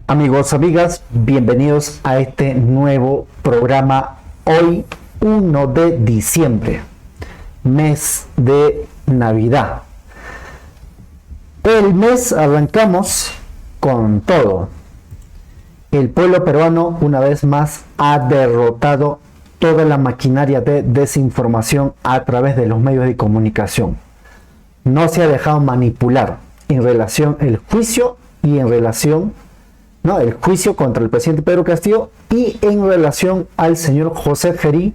Amigos, amigas, bienvenidos a este nuevo programa. Hoy, 1 de diciembre, mes de Navidad. El mes arrancamos con todo. El pueblo peruano una vez más ha derrotado toda la maquinaria de desinformación a través de los medios de comunicación. No se ha dejado manipular en relación al juicio y en relación el juicio contra el presidente Pedro Castillo y en relación al señor José Gerí,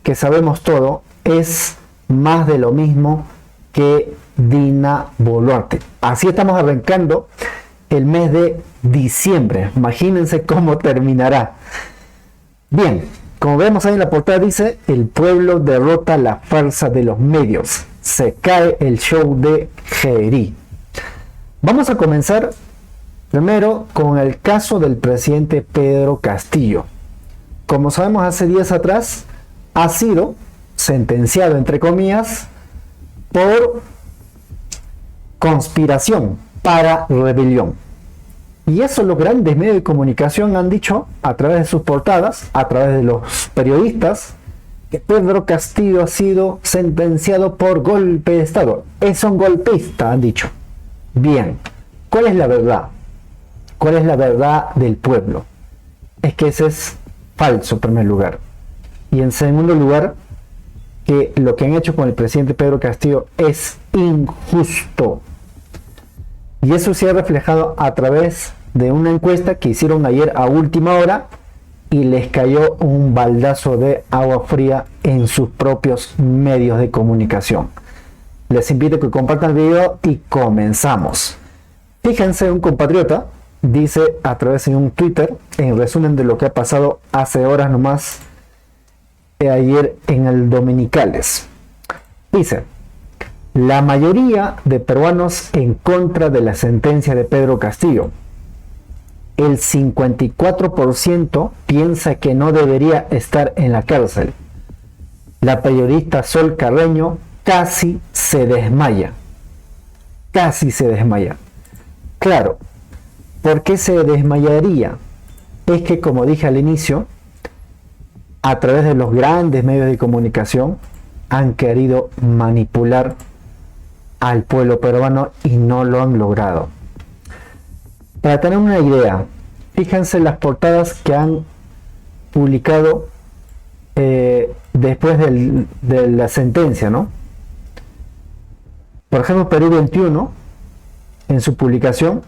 que sabemos todo, es más de lo mismo que Dina Boluarte. Así estamos arrancando el mes de diciembre. Imagínense cómo terminará. Bien, como vemos ahí en la portada dice, el pueblo derrota la farsa de los medios. Se cae el show de Gerí. Vamos a comenzar primero con el caso del presidente Pedro Castillo. Como sabemos, hace días atrás ha sido sentenciado, entre comillas, por conspiración para rebelión. Y eso los grandes medios de comunicación han dicho a través de sus portadas, a través de los periodistas, que Pedro Castillo ha sido sentenciado por golpe de Estado. Es un golpista, han dicho. Bien, ¿cuál es la verdad? ¿Cuál es la verdad del pueblo? Es que ese es falso en primer lugar. Y en segundo lugar, que lo que han hecho con el presidente Pedro Castillo es injusto. Y eso se ha reflejado a través de una encuesta que hicieron ayer a última hora y les cayó un baldazo de agua fría en sus propios medios de comunicación. Les invito a que compartan el video y comenzamos. Fíjense, un compatriota dice a través de un Twitter, en resumen de lo que ha pasado hace horas nomás, ayer en el Dominicales. Dice: la mayoría de peruanos en contra de la sentencia de Pedro Castillo. El 54% piensa que no debería estar en la cárcel. La periodista Sol Carreño casi se desmaya. Casi se desmaya. Claro, ¿por qué se desmayaría? Es que, como dije al inicio, a través de los grandes medios de comunicación han querido manipular al pueblo peruano y no lo han logrado. Para tener una idea, fíjense las portadas que han publicado después de la sentencia, ¿no? Por ejemplo, Perú 21, en su publicación,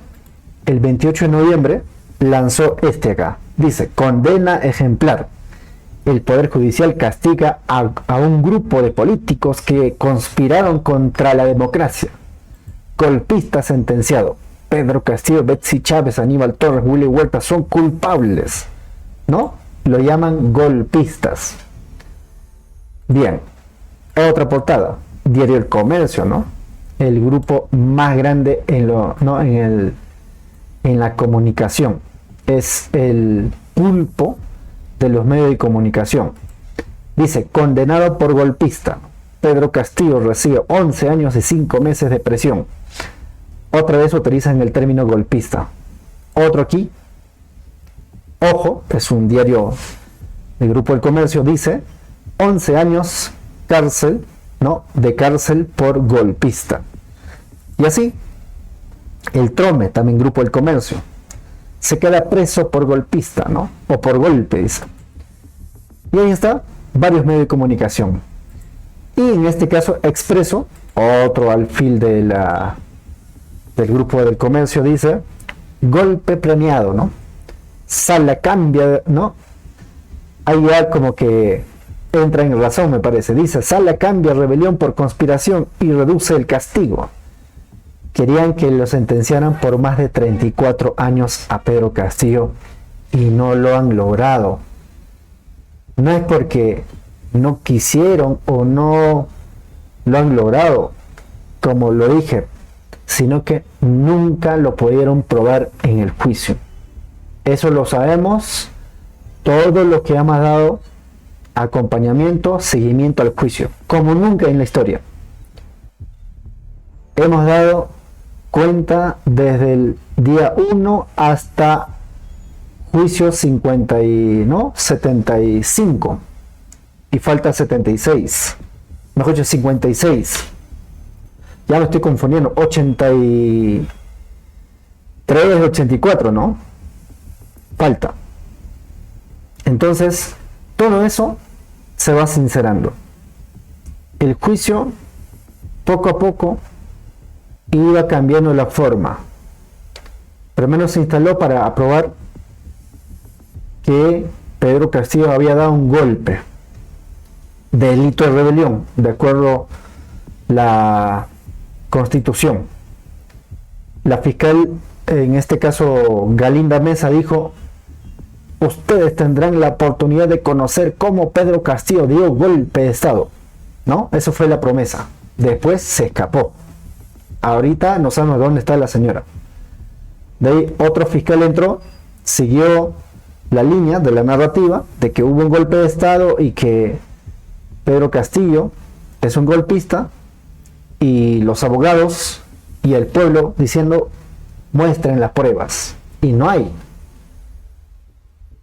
el 28 de noviembre, lanzó este acá. Dice: condena ejemplar. El Poder Judicial castiga a un grupo de políticos que conspiraron contra la democracia. Golpista sentenciado. Pedro Castillo, Betsy Chávez, Aníbal Torres, Willy Huerta son culpables. ¿No? Lo llaman golpistas. Bien. Otra portada. Diario El Comercio, ¿no? El grupo más grande en la comunicación. Es el pulpo de los medios de comunicación. Dice: condenado por golpista. Pedro Castillo recibe 11 años y 5 meses de prisión. Otra vez utilizan el término golpista. Otro aquí, Ojo, es un diario del Grupo El Comercio, dice 11 años cárcel, de cárcel por golpista. Y así, el Trome, también Grupo El Comercio, se queda preso por golpista, o por golpe, dice. Y ahí está, varios medios de comunicación. Y en este caso, Expreso, otro alfil del Grupo del Comercio, dice golpe planeado, Sala cambia, Ahí ya como que entra en razón, me parece. Dice: Sala cambia rebelión por conspiración y reduce el castigo. Querían que lo sentenciaran por más de 34 años a Pedro Castillo y no lo han logrado. No es porque no quisieron o no lo han logrado, como lo dije, sino que nunca lo pudieron probar en el juicio. Eso lo sabemos, todo lo que hemos dado acompañamiento, seguimiento al juicio, como nunca en la historia. Hemos dado cuenta desde el día 1 hasta juicio 50 y, ¿no? 75 y falta 76, mejor dicho 56, ya me estoy confundiendo, 83, 84, ¿no? Falta. Entonces, todo eso se va sincerando. El juicio, poco a poco, iba cambiando la forma. Primero se instaló para aprobar que Pedro Castillo había dado un golpe, delito de rebelión, de acuerdo a la Constitución. La fiscal, en este caso Galinda Mesa, dijo: ustedes tendrán la oportunidad de conocer cómo Pedro Castillo dio golpe de Estado, ¿no? Eso fue la promesa. Después se escapó. Ahorita no sabemos dónde está la señora. De ahí otro fiscal entró, siguió la línea de la narrativa de que hubo un golpe de Estado y que Pedro Castillo es un golpista, y los abogados y el pueblo diciendo: muestren las pruebas, y no hay.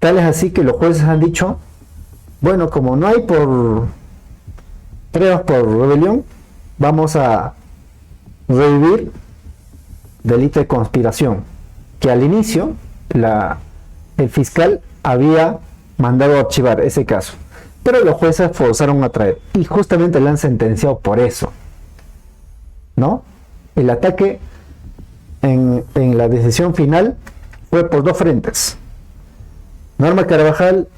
Tal es así que los jueces han dicho: bueno, como no hay pruebas por rebelión, vamos a revivir delito de conspiración, que al inicio el fiscal había mandado a archivar ese caso, pero los jueces forzaron a traer, y justamente le han sentenciado por eso, ¿no? El ataque en la decisión final fue por dos frentes. Norma Carvajal,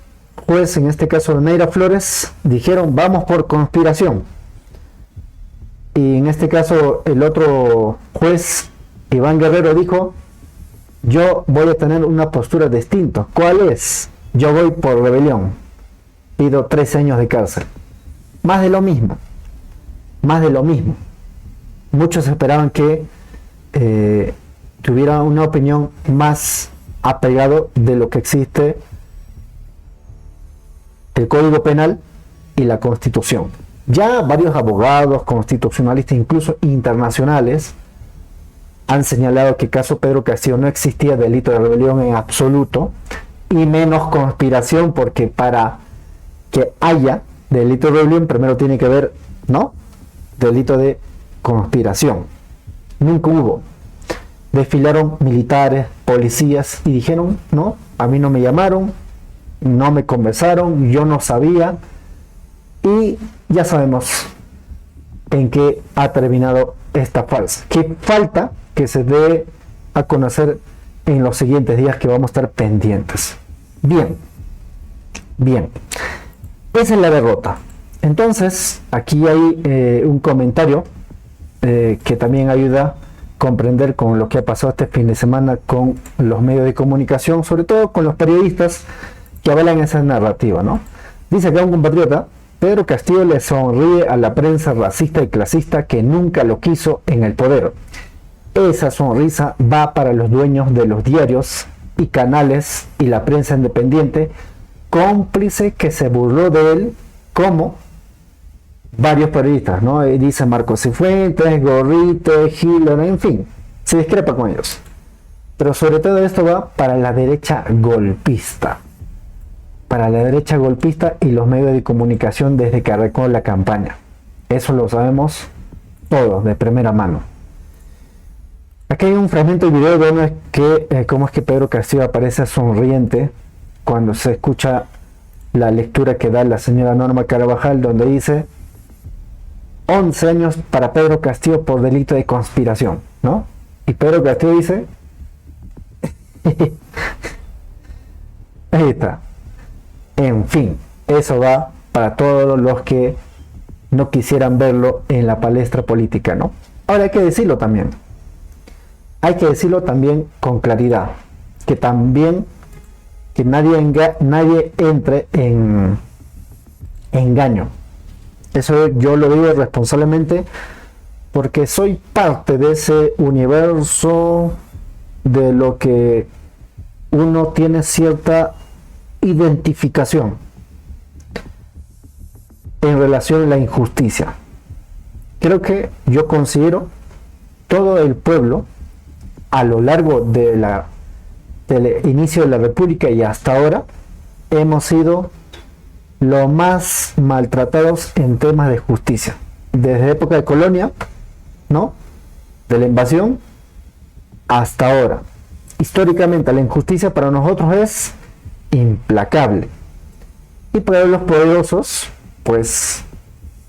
juez en este caso de Neira Flores, dijeron: vamos por conspiración. Y en este caso el otro juez, Iván Guerrero, dijo: yo voy a tener una postura distinta. ¿Cuál es? Yo voy por rebelión. Pido 13 años de cárcel. Más de lo mismo. Más de lo mismo. Muchos esperaban que tuviera una opinión más apegado de lo que existe el Código Penal y la Constitución. Ya varios abogados constitucionalistas, incluso internacionales, han señalado que el caso Pedro Castillo no existía delito de rebelión en absoluto, y menos conspiración, porque para que haya delito de rebelión primero tiene que haber, ¿no?, delito de conspiración. Nunca hubo. Desfilaron militares, policías y dijeron: no, a mí no me llamaron, no me conversaron, yo no sabía. Y ya sabemos en qué ha terminado esta farsa, que falta que se dé a conocer en los siguientes días, que vamos a estar pendientes. Bien, esa es la derrota. Entonces aquí hay un comentario que también ayuda a comprender con lo que ha pasado este fin de semana con los medios de comunicación, sobre todo con los periodistas que avalan esa narrativa, ¿no? Dice acá un compatriota: Pedro Castillo le sonríe a la prensa racista y clasista que nunca lo quiso en el poder. Esa sonrisa va para los dueños de los diarios y canales y la prensa independiente, cómplice que se burló de él, como varios periodistas, ¿no? Dice Marcos Cifuentes, Gorrite, Hitler, en fin, se discrepa con ellos. Pero sobre todo esto va para la derecha golpista. Para la derecha golpista y los medios de comunicación desde que arrancó la campaña. Eso lo sabemos todos de primera mano. Aquí hay un fragmento de video de cómo es que Pedro Castillo aparece sonriente cuando se escucha la lectura que da la señora Norma Carvajal, donde dice: 11 años para Pedro Castillo por delito de conspiración, ¿no? Y Pedro Castillo dice: ahí está. En fin, eso va para todos los que no quisieran verlo en la palestra política, ¿no? Ahora hay que decirlo también. Hay que decirlo también con claridad. Que nadie entre en engaño. Eso yo lo digo responsablemente, porque soy parte de ese universo de lo que uno tiene cierta identificación en relación a la injusticia. Creo que yo considero todo el pueblo a lo largo de la del inicio de la República y hasta ahora hemos sido los más maltratados en temas de justicia. Desde época de colonia, ¿no? De la invasión hasta ahora. Históricamente la injusticia para nosotros es implacable. Y para los poderosos, pues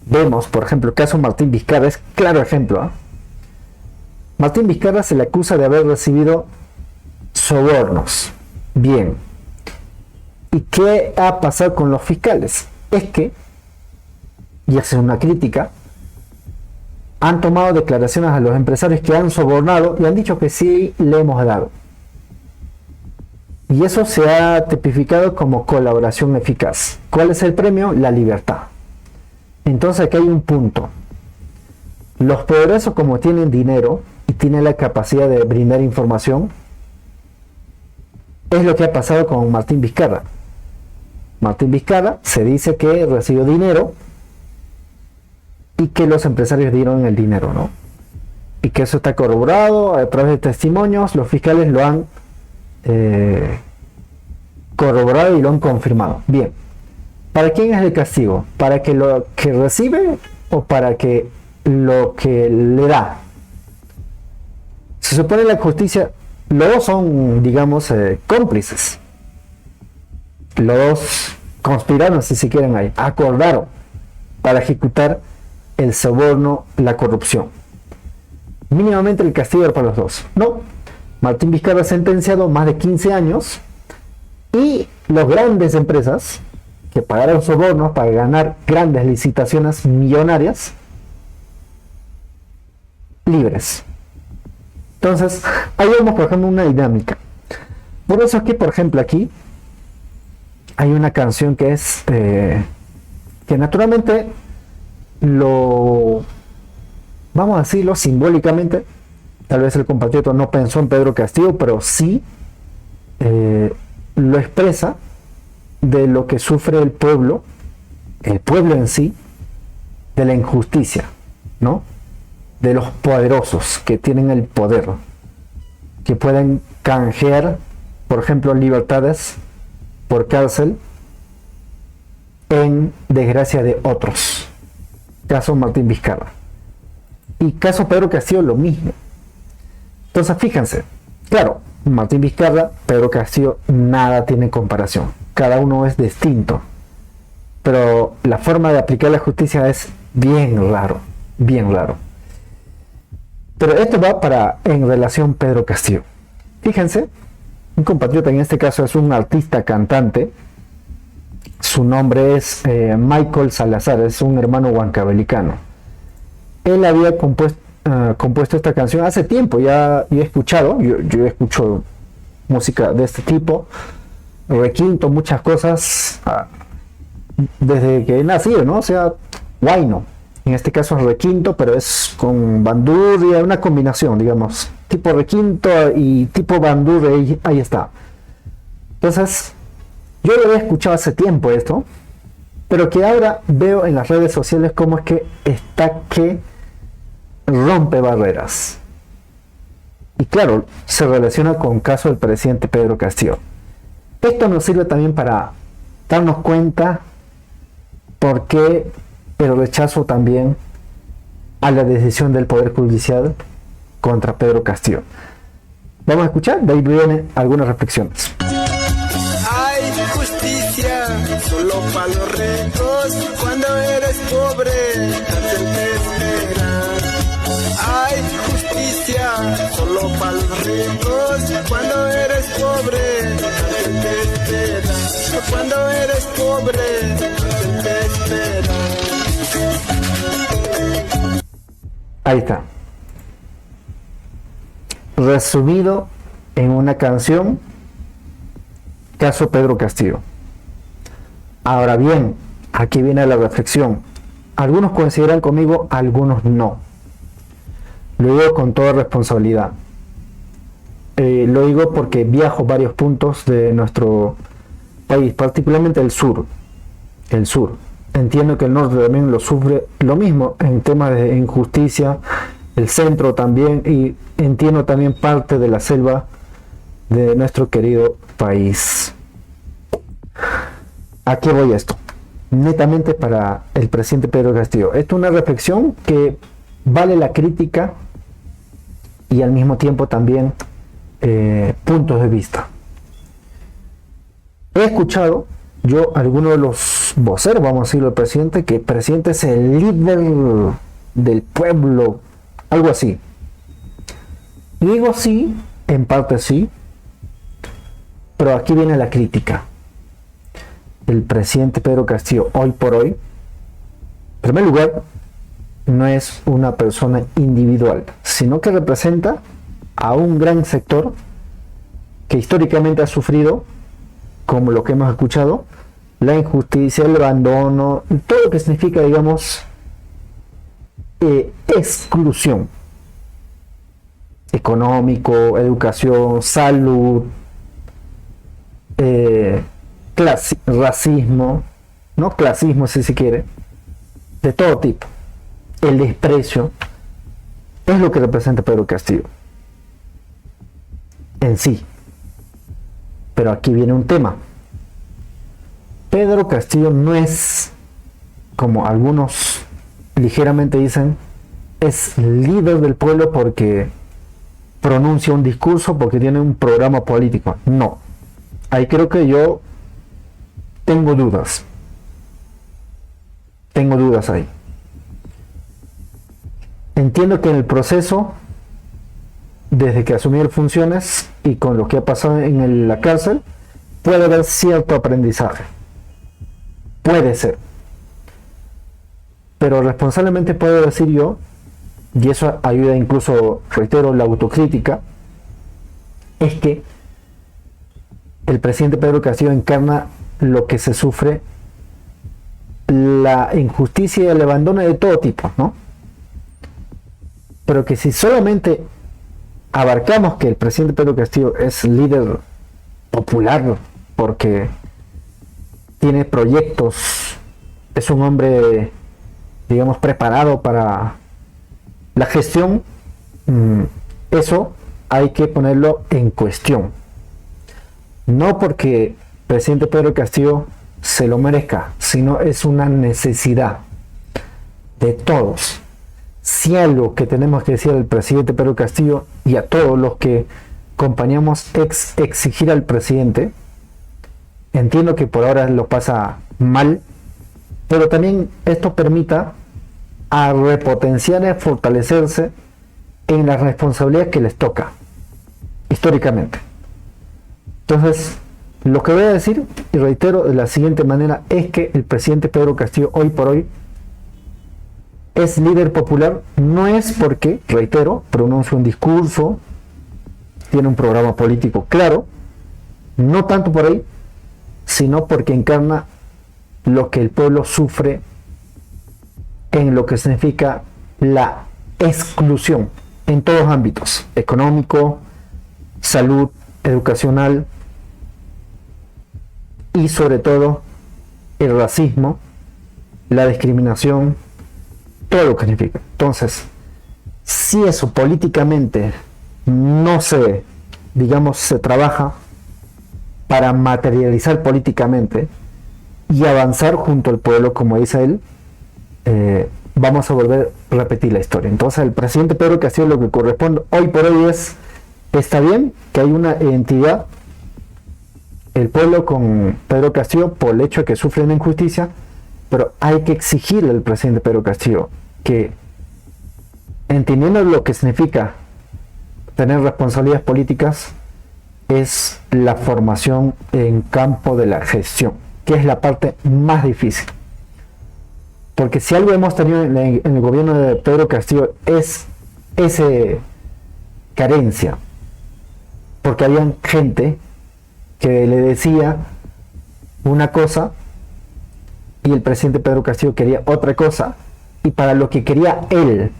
vemos, por ejemplo, el caso Martín Vizcarra es claro ejemplo. ¿Eh? Martín Vizcarra se le acusa de haber recibido sobornos. Bien. ¿Y qué ha pasado con los fiscales? Es que, y hace una crítica, han tomado declaraciones a los empresarios que han sobornado y han dicho que sí le hemos dado. Y eso se ha tipificado como colaboración eficaz. ¿Cuál es el premio? La libertad. Entonces aquí hay un punto. Los poderosos, como tienen dinero y tienen la capacidad de brindar información, es lo que ha pasado con Martín Vizcarra. Martín Vizcarra se dice que recibió dinero y que los empresarios dieron el dinero, ¿no? Y que eso está corroborado a través de testimonios, los fiscales lo han corroborado y lo han confirmado. Bien, ¿para quién es el castigo? ¿Para que lo que recibe o para que lo que le da? Se supone la justicia, los dos son, digamos, cómplices. Los dos conspiraron, si se quieren ahí, acordaron para ejecutar el soborno, la corrupción. Mínimamente el castigo era para los dos. No, Martín Vizcarra sentenciado más de 15 años y las grandes empresas que pagaron sobornos para ganar grandes licitaciones millonarias, libres. Entonces, ahí vemos, por ejemplo, una dinámica. Por eso es que, por ejemplo, aquí hay una canción que es que naturalmente vamos a decirlo simbólicamente, tal vez el compatriota no pensó en Pedro Castillo, pero sí lo expresa de lo que sufre el pueblo en sí, de la injusticia, ¿no? De los poderosos que tienen el poder, que pueden canjear, por ejemplo, libertades por cárcel en desgracia de otros. Caso Martín Vizcarra. Y caso Pedro Castillo lo mismo. Entonces fíjense, claro, Martín Vizcarra, Pedro Castillo, nada tiene comparación. Cada uno es distinto. Pero la forma de aplicar la justicia es bien raro, bien raro. Pero esto va en relación a Pedro Castillo. Fíjense, un compatriota, en este caso es un artista cantante. Su nombre es Michael Salazar, es un hermano huancabelicano. Él había compuesto esta canción hace tiempo, ya he escuchado, yo escucho música de este tipo, requinto muchas cosas desde que he nacido, ¿no? O sea, huayno. En este caso es requinto, pero es con bandurria, una combinación, digamos, tipo requinto y tipo bandurria, ahí está. Entonces, yo lo había escuchado hace tiempo esto, pero que ahora veo en las redes sociales cómo es que está que rompe barreras. Y claro, se relaciona con el caso del presidente Pedro Castillo. Esto nos sirve también para darnos cuenta por qué el rechazo también a la decisión del Poder Judicial contra Pedro Castillo. Vamos a escuchar, de ahí vienen algunas reflexiones. Hay justicia solo para los ricos, cuando eres pobre, cárcel te espera. Hay justicia solo para los ricos, cuando eres pobre, cárcel te espera. Cuando eres pobre, cárcel te espera. Ahí está. Resumido en una canción, caso Pedro Castillo. Ahora bien, aquí viene la reflexión. Algunos consideran conmigo, algunos no. Lo digo con toda responsabilidad. Lo digo porque viajo varios puntos de nuestro país, particularmente el sur. El sur. Entiendo que el norte también lo sufre lo mismo en temas de injusticia, el centro también, y entiendo también parte de la selva de nuestro querido país. ¿A qué voy esto? Netamente para el presidente Pedro Castillo. Esto es una reflexión que vale la crítica y al mismo tiempo también puntos de vista. He escuchado yo algunos de los voceros, vamos a decirlo, del presidente, que el presidente es el líder del pueblo, algo así. Y digo sí, en parte sí, pero aquí viene la crítica. El presidente Pedro Castillo, hoy por hoy, en primer lugar, no es una persona individual, sino que representa a un gran sector que históricamente ha sufrido, como lo que hemos escuchado, la injusticia, el abandono, todo lo que significa, digamos, exclusión económico, educación, salud, racismo, no clasismo si se quiere, de todo tipo, el desprecio, es lo que representa Pedro Castillo en sí. Pero aquí viene un tema. Pedro Castillo no es, como algunos ligeramente dicen, es líder del pueblo porque pronuncia un discurso, porque tiene un programa político. No. Ahí creo que yo tengo dudas. Tengo dudas ahí. Entiendo que en el proceso, desde que asumió funciones y con lo que ha pasado en la cárcel, puede haber cierto aprendizaje. Puede ser. Pero responsablemente puedo decir yo, y eso ayuda incluso, reitero, la autocrítica, es que el presidente Pedro Castillo encarna lo que se sufre, la injusticia y el abandono de todo tipo, ¿no? Pero que si solamente abarcamos que el presidente Pedro Castillo es líder popular porque tiene proyectos, es un hombre, digamos, preparado para la gestión, eso hay que ponerlo en cuestión. No porque el presidente Pedro Castillo se lo merezca, sino es una necesidad de todos. Si algo que tenemos que decir al presidente Pedro Castillo y a todos los que acompañamos exigir al presidente, entiendo que por ahora lo pasa mal, pero también esto permita a repotenciar y a fortalecerse en la responsabilidad que les toca históricamente. Entonces, lo que voy a decir, y reitero de la siguiente manera, es que el presidente Pedro Castillo hoy por hoy es líder popular, no es porque, reitero, pronuncia un discurso, tiene un programa político claro, no tanto por ahí, sino porque encarna lo que el pueblo sufre en lo que significa la exclusión en todos los ámbitos, económico, salud, educacional y sobre todo el racismo, la discriminación, todo lo que significa. Entonces, si eso políticamente no se, digamos, se trabaja para materializar políticamente y avanzar junto al pueblo, como dice él, vamos a volver a repetir la historia. Entonces, el presidente Pedro Castillo, lo que corresponde hoy por hoy es, está bien que hay una identidad, el pueblo con Pedro Castillo, por el hecho de que sufre una injusticia, pero hay que exigirle al presidente Pedro Castillo que, entendiendo lo que significa tener responsabilidades políticas, es la formación en campo de la gestión, que es la parte más difícil. Porque si algo hemos tenido en el gobierno de Pedro Castillo es esa carencia, porque había gente que le decía una cosa y el presidente Pedro Castillo quería otra cosa, y para lo que quería él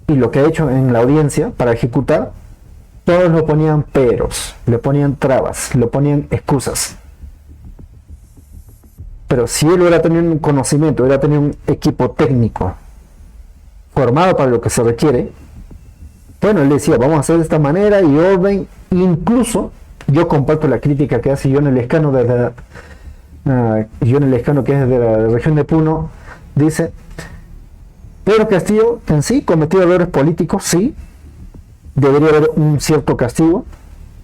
y lo que ha hecho en la audiencia para ejecutar, todos lo ponían peros, le ponían trabas, le ponían excusas. Pero si él hubiera tenido un conocimiento, hubiera tenido un equipo técnico formado para lo que se requiere, Bueno, él decía, vamos a hacer de esta manera y orden. Incluso yo comparto la crítica que hace John Elezcano John Elezcano, que es de la región de Puno. Dice: Pedro Castillo en sí cometió errores políticos, sí, debería haber un cierto castigo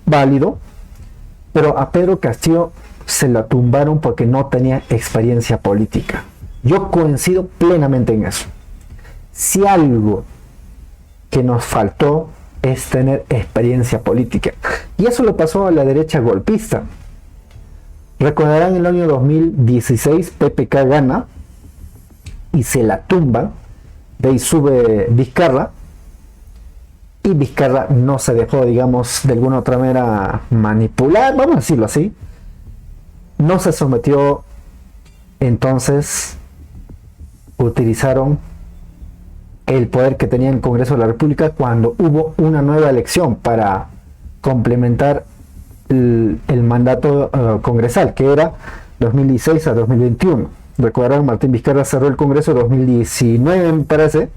válido, pero a Pedro Castillo se la tumbaron porque no tenía experiencia política. Yo coincido plenamente en eso. Si algo que nos faltó es tener experiencia política, y eso le pasó a la derecha golpista. Recordarán, en el año 2016 PPK gana y se la tumba, de ahí sube Vizcarra, y Vizcarra no se dejó, digamos, de alguna otra manera manipular, vamos a decirlo así, no se sometió. Entonces utilizaron el poder que tenía el Congreso de la República cuando hubo una nueva elección para complementar el mandato congresal, que era 2016 a 2021. Recordarán, Martín Vizcarra cerró el Congreso 2019, me parece.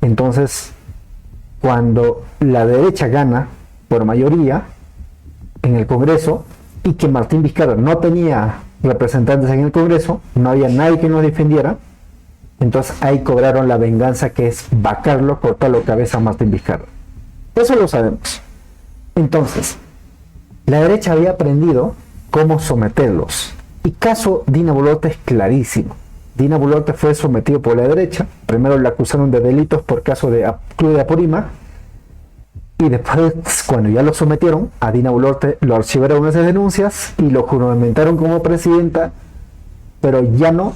Entonces, cuando la derecha gana por mayoría en el Congreso y que Martín Vizcarra no tenía representantes en el Congreso, no había nadie que nos defendiera, entonces ahí cobraron la venganza, que es vacarlo, cortarlo cabeza a Martín Vizcarra. Eso lo sabemos. Entonces, la derecha había aprendido cómo someterlos. Y caso Dina Boluarte es clarísimo. Dina Boluarte fue sometido por la derecha. Primero le acusaron de delitos por caso de Club de Apurímac. Y después, cuando ya lo sometieron, a Dina Boluarte lo archivaron esas denuncias y lo juramentaron como presidenta, pero ya no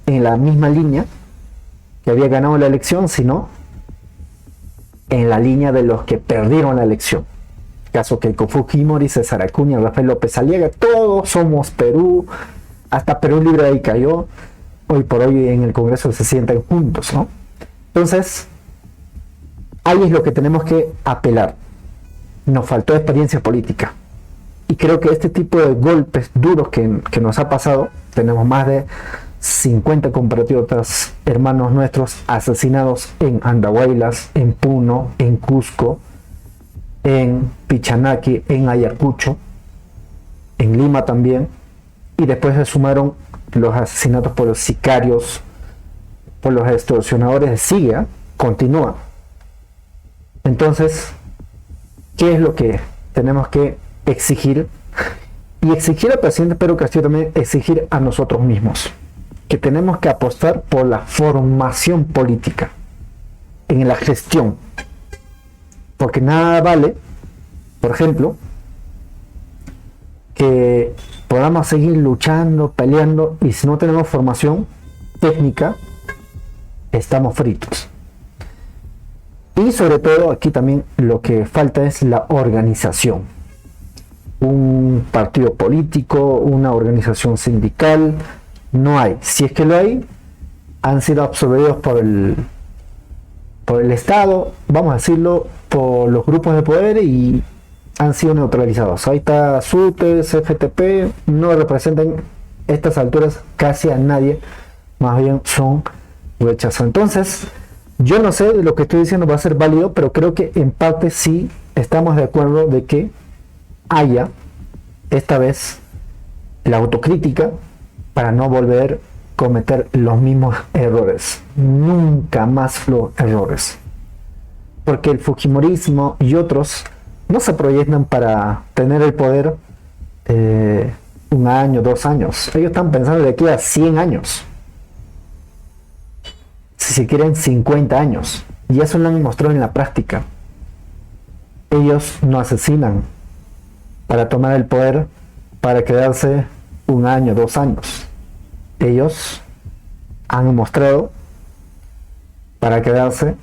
en la misma línea que había ganado la elección, sino en la línea de los que perdieron la elección. Caso Keiko Fujimori, César Acuña, Rafael López Aliaga, todos somos Perú, hasta Perú Libre ahí cayó. Hoy por hoy en el Congreso se sientan juntos, ¿no? Entonces, ahí es lo que tenemos que apelar. Nos faltó experiencia política. Y creo que este tipo de golpes duros que nos ha pasado, tenemos más de 50 compatriotas, hermanos nuestros, asesinados en Andahuaylas, en Puno, en Cusco, en Pichanaki, en Ayacucho, en Lima también, y después se sumaron los asesinatos por los sicarios, por los extorsionadores. Sigue, continúa. Entonces, ¿qué es lo que tenemos que exigir? Y exigir al presidente Pedro Castillo, también exigir a nosotros mismos, que tenemos que apostar por la formación política, en la gestión. Porque nada vale, por ejemplo, que podamos seguir luchando, peleando, y si no tenemos formación técnica, estamos fritos. Y sobre todo aquí también lo que falta es la organización. Un partido político, una organización sindical, no hay. Si es que lo hay, han sido absorbidos por el Estado, vamos a decirlo, por los grupos de poder, y han sido neutralizados. Ahí está SUTE, CFTP, no representan a estas alturas casi a nadie, más bien son rechazados. Entonces, yo no sé de lo que estoy diciendo va a ser válido, pero creo que en parte sí estamos de acuerdo de que haya esta vez la autocrítica para no volver a cometer los mismos errores. Nunca más los errores. Porque el fujimorismo y otros no se proyectan para tener el poder 1 año, 2 años. Ellos están pensando de aquí a 100 años. Si quieren 50 años. Y eso lo han mostrado en la práctica. Ellos no asesinan para tomar el poder, para quedarse 1 año, 2 años. Ellos han mostrado para quedarse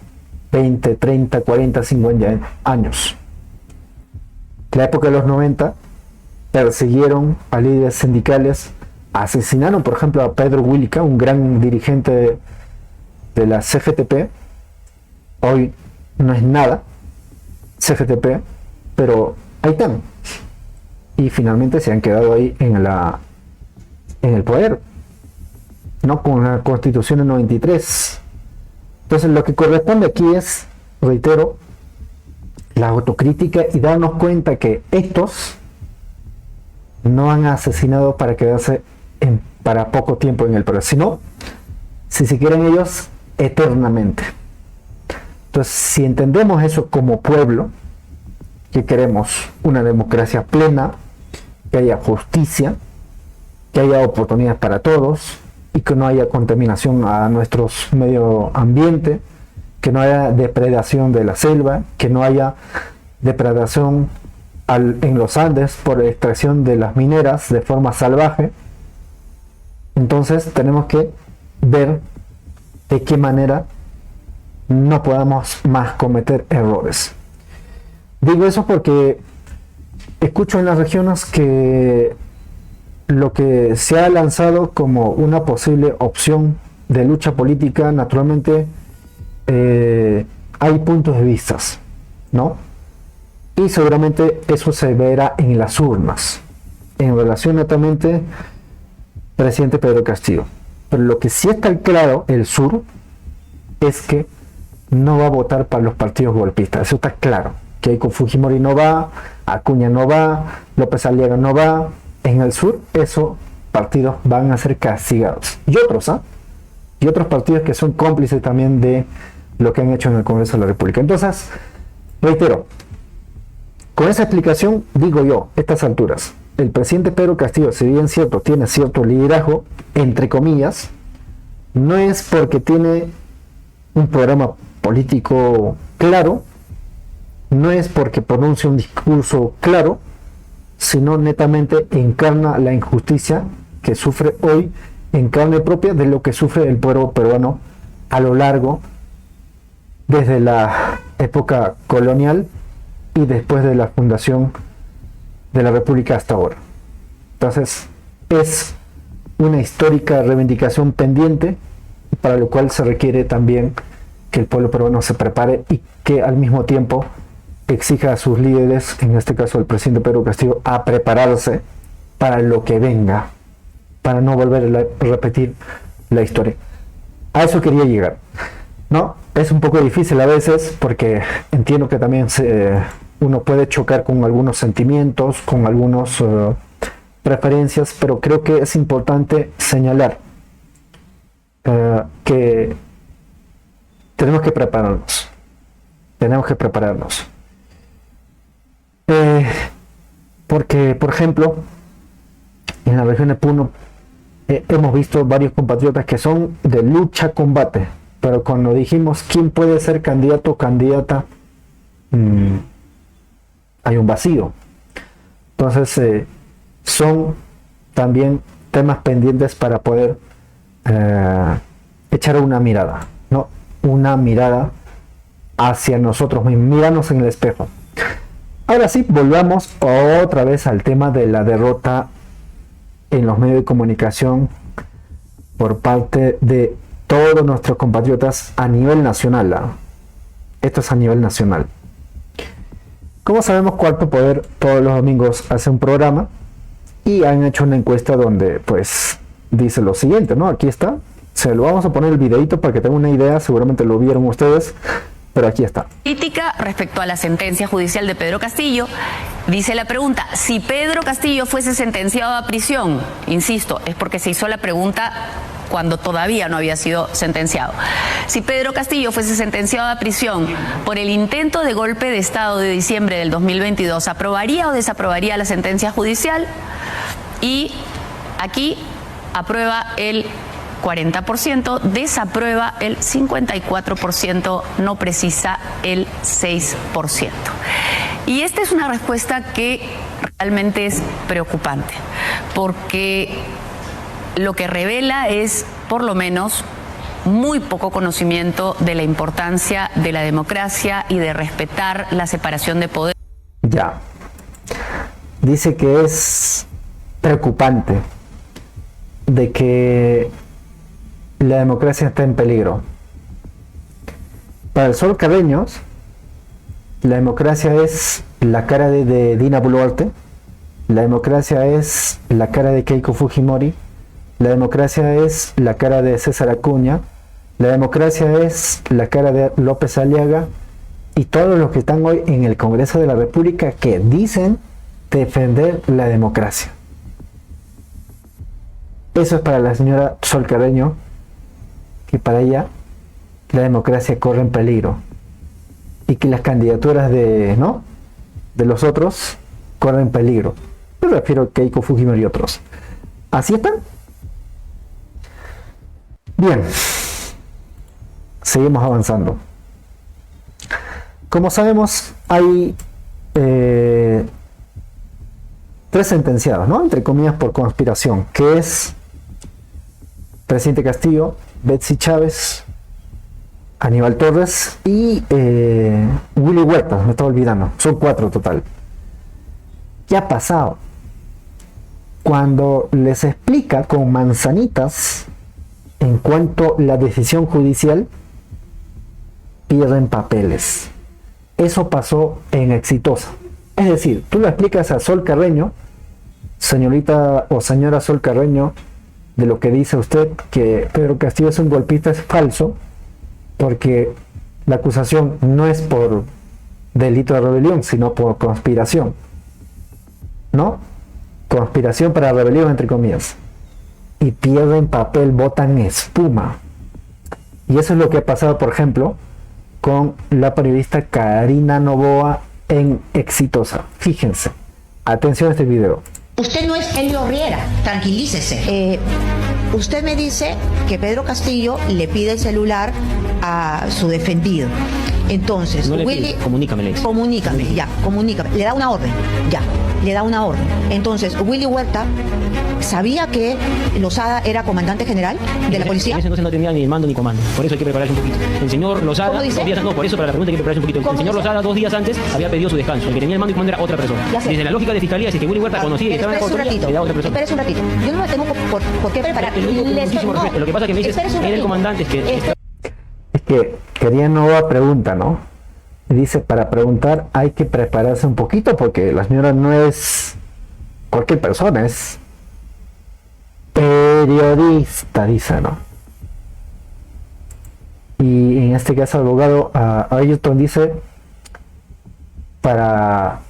20, 30, 40, 50 años. En la época de los 90 persiguieron a líderes sindicales, asesinaron por ejemplo a Pedro Wilca, un gran dirigente de la CFTP. Hoy no es nada CFTP, pero ahí están, y finalmente se han quedado ahí en el poder, no con la Constitución del 93. Entonces lo que corresponde aquí es, reitero, la autocrítica y darnos cuenta que estos no han asesinado para quedarse para poco tiempo en el poder, sino, si se quieren ellos, eternamente. Entonces, si entendemos eso como pueblo, que queremos una democracia plena, que haya justicia, que haya oportunidades para todos y que no haya contaminación a nuestro medio ambiente, que no haya depredación de la selva, que no haya depredación en los Andes por extracción de las mineras de forma salvaje. Entonces tenemos que ver de qué manera no podamos más cometer errores. Digo eso porque escucho en las regiones que lo que se ha lanzado como una posible opción de lucha política, naturalmente hay puntos de vista, ¿no? Y seguramente eso se verá en las urnas, en relación netamente presidente Pedro Castillo. Pero lo que sí está claro, el sur, es que no va a votar para los partidos golpistas. Eso está claro. Keiko Fujimori no va, Acuña no va, López Aliaga no va. En el sur, esos partidos van a ser castigados. Y otros, y otros partidos que son cómplices también de lo que han hecho en el Congreso de la República. Entonces, reitero, con esa explicación, digo yo, a estas alturas, el presidente Pedro Castillo, si bien cierto, tiene cierto liderazgo, entre comillas, no es porque tiene un programa político claro, no es porque pronuncia un discurso claro, sino netamente encarna la injusticia que sufre hoy en carne propia de lo que sufre el pueblo peruano a lo largo, desde la época colonial y después de la fundación de la República hasta ahora. Entonces, es una histórica reivindicación pendiente, para lo cual se requiere también que el pueblo peruano se prepare y que al mismo tiempo exija a sus líderes, en este caso el presidente Pedro Castillo, a prepararse para lo que venga, para no volver a repetir la historia. A eso quería llegar, ¿no? Es un poco difícil a veces porque entiendo que también uno puede chocar con algunos sentimientos, con algunas preferencias, pero creo que es importante señalar que tenemos que prepararnos. Porque, por ejemplo, en la región de Puno hemos visto varios compatriotas que son de lucha-combate, pero cuando dijimos quién puede ser candidato o candidata, hay un vacío. Entonces, son también temas pendientes para poder echar una mirada, ¿no? Una mirada hacia nosotros mismos, mirarnos en el espejo. Ahora sí, volvamos otra vez al tema de la derrota en los medios de comunicación por parte de todos nuestros compatriotas a nivel nacional. Esto es a nivel nacional. Como sabemos, Cuarto Poder todos los domingos hace un programa y han hecho una encuesta donde pues dice lo siguiente, ¿no? Aquí está, se lo vamos a poner el videito para que tengan una idea, seguramente lo vieron ustedes, pero aquí está. Crítica respecto a la sentencia judicial de Pedro Castillo. Dice la pregunta, si Pedro Castillo fuese sentenciado a prisión, insisto, es porque se hizo la pregunta cuando todavía no había sido sentenciado. Si Pedro Castillo fuese sentenciado a prisión por el intento de golpe de Estado de diciembre del 2022, ¿aprobaría o desaprobaría la sentencia judicial? Y aquí aprueba el 40%, desaprueba el 54%, no precisa el 6%. Y esta es una respuesta que realmente es preocupante, porque lo que revela es, por lo menos, muy poco conocimiento de la importancia de la democracia y de respetar la separación de poderes. Ya. Dice que es preocupante de que la democracia está en peligro. Para el Sol Carreños, la democracia es la cara de Dina Boluarte, la democracia es la cara de Keiko Fujimori, la democracia es la cara de César Acuña, la democracia es la cara de López Aliaga y todos los que están hoy en el Congreso de la República que dicen defender la democracia. Eso es para la señora Sol Carreño, que para ella la democracia corre en peligro y que las candidaturas de los otros corren peligro. Me refiero a Keiko Fujimori y otros. ¿Así están? Bien, seguimos avanzando. Como sabemos, hay 3 sentenciados, ¿no? Entre comillas, por conspiración, que es presidente Castillo, Betsy Chávez, Aníbal Torres y Willy Huerta, me estaba olvidando. Son 4 total. ¿Qué ha pasado? Cuando les explica con manzanitas en cuanto a la decisión judicial, pierden papeles. Eso pasó en Exitosa. Es decir, tú le explicas a Sol Carreño, señorita o señora Sol Carreño, de lo que dice usted que Pedro Castillo es un golpista, es falso, porque la acusación no es por delito de rebelión, sino por conspiración. ¿No? Conspiración para rebelión, entre comillas. Y pierden papel, botan espuma. Y eso es lo que ha pasado, por ejemplo, con la periodista Karina Noboa en Exitosa. Fíjense. Atención a este video. Usted no es Helio Riera, tranquilícese. Usted me dice que Pedro Castillo le pide el celular a su defendido. Entonces, no le Willy, pide, comunícame, le dice. Comunícame, ya, comunícame. Le da una orden, ya, le da una orden. Entonces, Willy Huerta sabía que Lozada era comandante general de la policía. En ese entonces no tenía ni mando ni comando, por eso hay que prepararse un poquito. El señor Lozada, ¿Cómo dice? 2 días, no, por eso para la pregunta hay que prepararse un poquito. El señor dice? Lozada 2 días antes había pedido su descanso. El que tenía el mando y comando era otra persona. Ya sé. Desde la lógica de fiscalía, si que Willy Huerta conocía y estaba en la autoridad, le da otra persona. Espérese un ratito. Yo no me tengo por qué preparar. Lo digo con muchísimo respeto. Lo que pasa es que me dices, Espérese un era el ratito. comandante Es que Karina Noboa pregunta, ¿no? Y dice, para preguntar hay que prepararse un poquito porque la señora no es cualquier persona, es periodista, dice, ¿no? Y en este caso el abogado Ayrton dice, para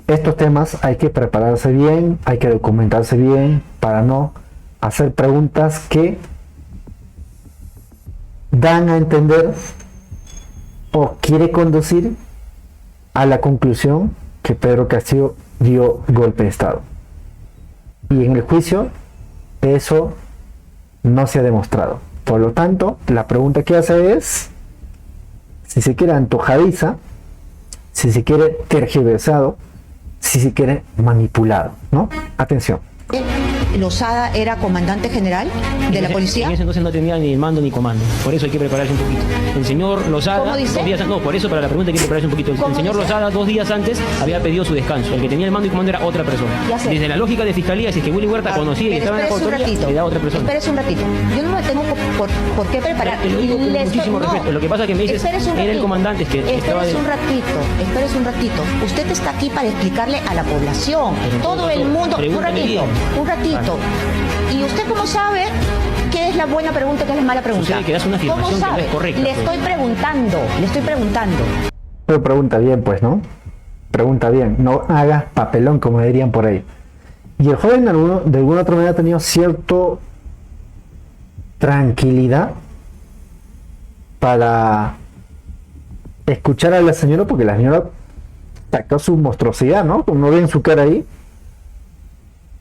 estos temas hay que prepararse bien, hay que documentarse bien para no hacer preguntas que dan a entender o quiere conducir a la conclusión que Pedro Castillo dio golpe de Estado. Y en el juicio eso no se ha demostrado. Por lo tanto, la pregunta que hace es si se quiere antojadiza, si se quiere tergiversado, si se quiere manipulado, ¿no? Atención. Lozada era comandante general de la policía. En ese entonces no tenía ni mando ni comando, por eso hay que prepararse un poquito. El señor Lozada, ¿Cómo dice? 2 días antes, no, por eso para la pregunta hay que prepararse un poquito. El señor dice? Lozada 2 días antes había pedido su descanso. El que tenía el mando y comando era otra persona. Ya sé. Desde la lógica de fiscalía, si es que Willy Huerta conocía y estaba en la autoridad, le da otra persona. Espérese un ratito. Yo no me tengo por qué preparar. Te lo digo con muchísimo respeto. Lo que pasa es que me dices, Espérese un era el ratito. comandante que estaba Espérese un ratito. Usted está aquí para explicarle a la población. Pero Todo el mundo. pregúntame bien. Un ratito. ¿Y usted cómo sabe qué es la buena pregunta y qué es la mala pregunta? Sucede que das una afirmación ¿Cómo que no sabe? es correcta, Le pues. estoy preguntando. Pero pregunta bien, pues, ¿no? Pregunta bien, no hagas papelón, como dirían por ahí. Y el joven de alguna otra manera ha tenido cierto tranquilidad para escuchar a la señora, porque la señora sacó su monstruosidad, ¿no? Como no ven su cara ahí,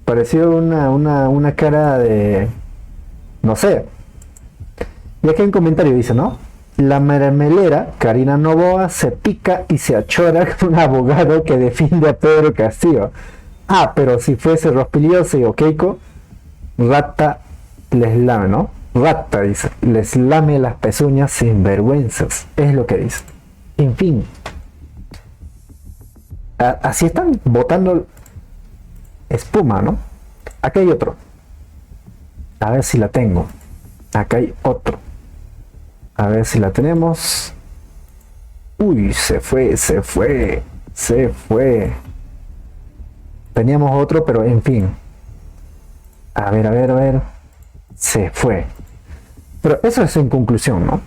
pareció una cara de, no sé. Y aquí hay un comentario, dice, ¿no? La mermelera, Karina Noboa, se pica y se achora con un abogado que defiende a Pedro Castillo. Ah, pero si fuese Rospilioso o Keiko, Rata les lame, ¿no? Rata, dice, les lame las pezuñas sin vergüenzas. Es lo que dice. En fin. Así están botando espuma, ¿no? Acá hay otro. A ver si la tengo. Acá hay otro. A ver si la tenemos. Uy, se fue. Teníamos otro, pero en fin. A ver. Se fue. Pero eso es en conclusión, ¿no?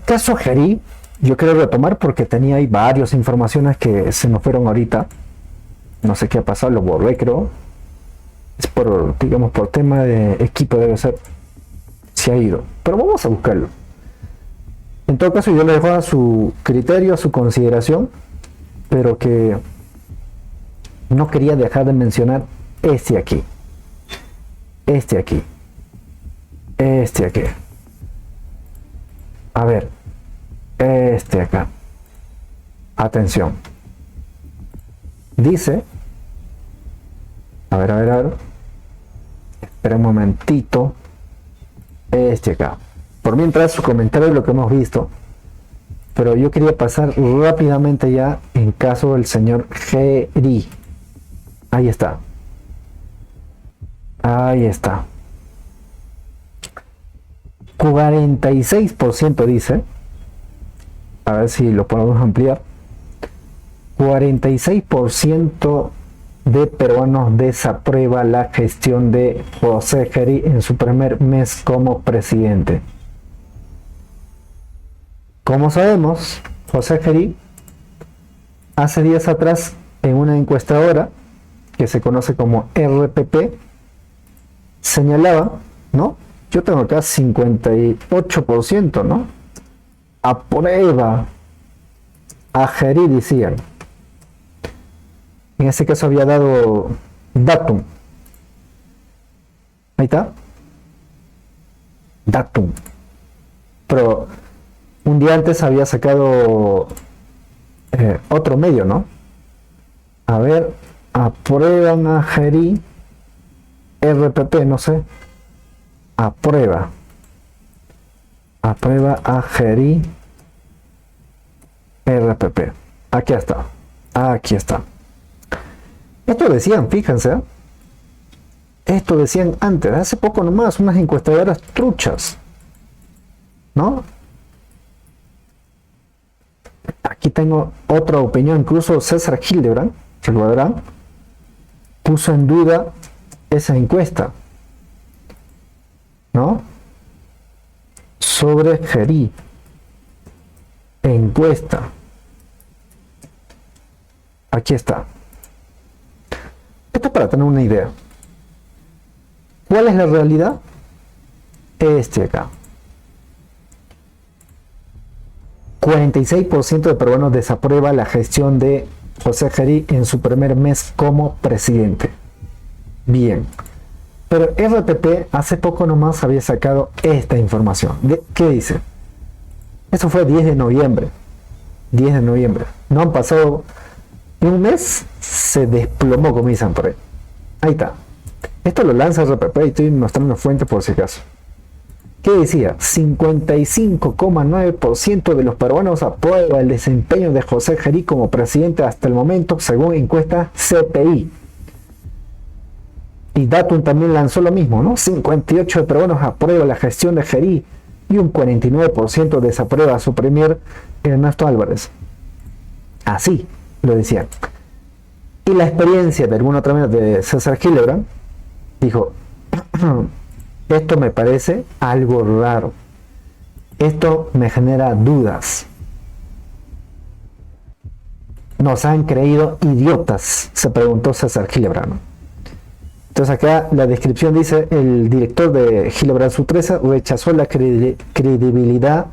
Caso Gerí, yo quiero retomar porque tenía ahí varias informaciones que se nos fueron ahorita. No sé qué ha pasado, lo borré creo. Es por, digamos, por tema de equipo debe ser. Se ha ido. Pero vamos a buscarlo. En todo caso yo le dejo a su criterio, a su consideración. Pero que no quería dejar de mencionar este aquí. Este aquí. Este aquí. A ver. Este acá. Atención. Dice. A ver. Espera un momentito. Este acá. Por mientras su comentario es lo que hemos visto. Pero yo quería pasar rápidamente ya en caso del señor Gerí. Ahí está. Ahí está. 46% dice. A ver si lo podemos ampliar. 46% de peruanos desaprueba la gestión de José Gerí en su primer mes como presidente. Como sabemos, José Gerí hace días atrás en una encuestadora que se conoce como RPP señalaba, ¿no? Yo tengo acá 58%, ¿no? Aprueba a Gerí, decían. En ese caso había dado Datum. Ahí está. Datum. Pero un día antes había sacado otro medio, ¿no? A ver, aprueban a Gerí. RPP, no sé. Aprueba a Gerí. RPP. Aquí está. Esto decían, fíjense. Esto decían antes, hace poco nomás, unas encuestadoras truchas. ¿No? Aquí tengo otra opinión, incluso César Hildebrand, recordarán, puso en duda esa encuesta, ¿no? Sobre Gerí. Encuesta. Aquí está. Esto es para tener una idea. ¿Cuál es la realidad? Este acá. 46% de peruanos desaprueba la gestión de José Gerí en su primer mes como presidente. Bien. Pero RPP hace poco nomás había sacado esta información. ¿Qué dice? Eso fue 10 de noviembre. 10 de noviembre. No han pasado un mes, se desplomó, como dicen por ahí. Ahí está. Esto lo lanza RPP y estoy mostrando fuente por si acaso. ¿Qué decía? 55,9% de los peruanos aprueba el desempeño de José Gerí como presidente hasta el momento, según encuesta CPI. Y Datum también lanzó lo mismo, ¿no? 58% de peruanos aprueba la gestión de Gerí y un 49% desaprueba a su premier Ernesto Álvarez. Así lo decían. Y la experiencia de alguna otra manera de César Hildebrand dijo: esto me parece algo raro. Esto me genera dudas. ¿Nos han creído idiotas?, se preguntó César Hildebrand. Entonces acá la descripción dice: el director de Hildebrand Sutresa rechazó la credibilidad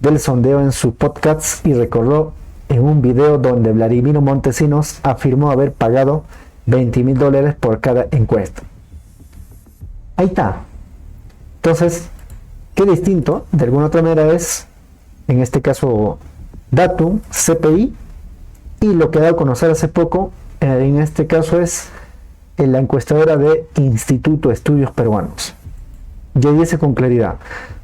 del sondeo en su podcast y recordó en un video donde Vladimiro Montesinos afirmó haber pagado $20,000 por cada encuesta. Ahí está. Entonces, qué distinto, de alguna otra manera, es, en este caso, Datum, CPI, y lo que ha dado a conocer hace poco, en este caso es la encuestadora de Instituto de Estudios Peruanos. Ya dice con claridad: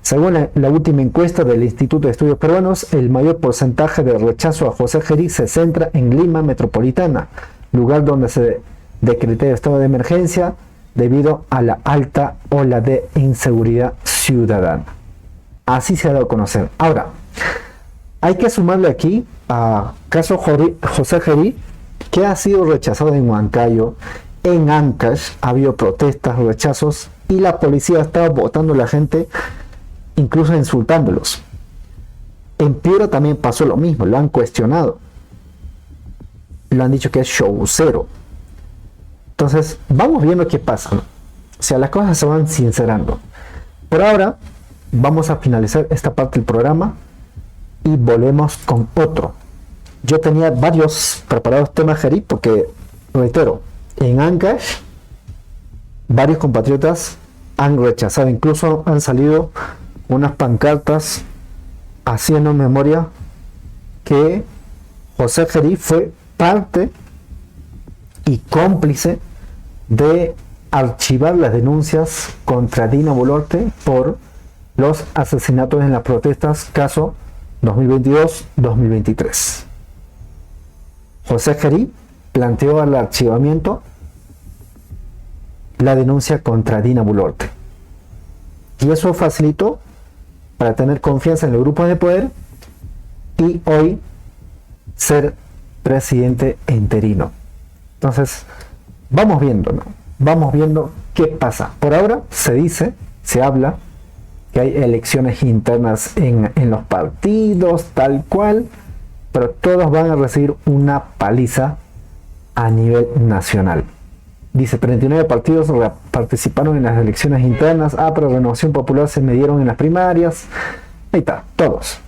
según la última encuesta del Instituto de Estudios Peruanos, el mayor porcentaje de rechazo a José Gerí se centra en Lima Metropolitana, lugar donde se decretó estado de emergencia debido a la alta ola de inseguridad ciudadana. Así se ha dado a conocer. Ahora, hay que sumarle aquí a caso José Gerí, que ha sido rechazado en Huancayo, en Ancash ha habido protestas, rechazos, y la policía ha estado botando a la gente, incluso insultándolos. En Piura también pasó lo mismo, lo han cuestionado. Lo han dicho que es showcero. Entonces, vamos viendo qué pasa, ¿no? O sea, las cosas se van sincerando. Por ahora, vamos a finalizar esta parte del programa y volvemos con otro. Yo tenía varios preparados temas, Jeri, porque, reitero, en Ancash, varios compatriotas han rechazado, incluso han salido unas pancartas haciendo memoria que José Jeri fue parte y cómplice de archivar las denuncias contra Dina Boluarte por los asesinatos en las protestas caso 2022-2023. José Jeri planteó al archivamiento la denuncia contra Dina Boluarte, y eso facilitó para tener confianza en los grupos de poder y hoy ser presidente interino. Entonces, vamos viendo, ¿no? Vamos viendo qué pasa. Por ahora se habla que hay elecciones internas en los partidos, tal cual, pero todos van a recibir una paliza a nivel nacional. Dice, 39 partidos participaron en las elecciones internas. Pero Renovación Popular se midieron en las primarias. Ahí está, todos.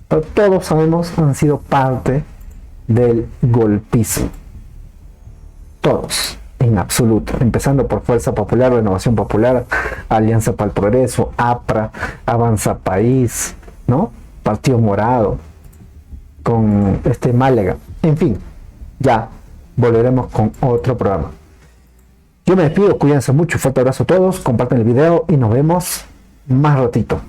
Pero todos sabemos han sido parte del golpismo. Todos, en absoluto. Empezando por Fuerza Popular, Renovación Popular, Alianza para el Progreso, APRA, Avanza País, ¿no? Partido Morado, con Málaga. En fin, ya volveremos con otro programa. Yo me despido, cuídense mucho, fuerte abrazo a todos, compartan el video y nos vemos más ratito.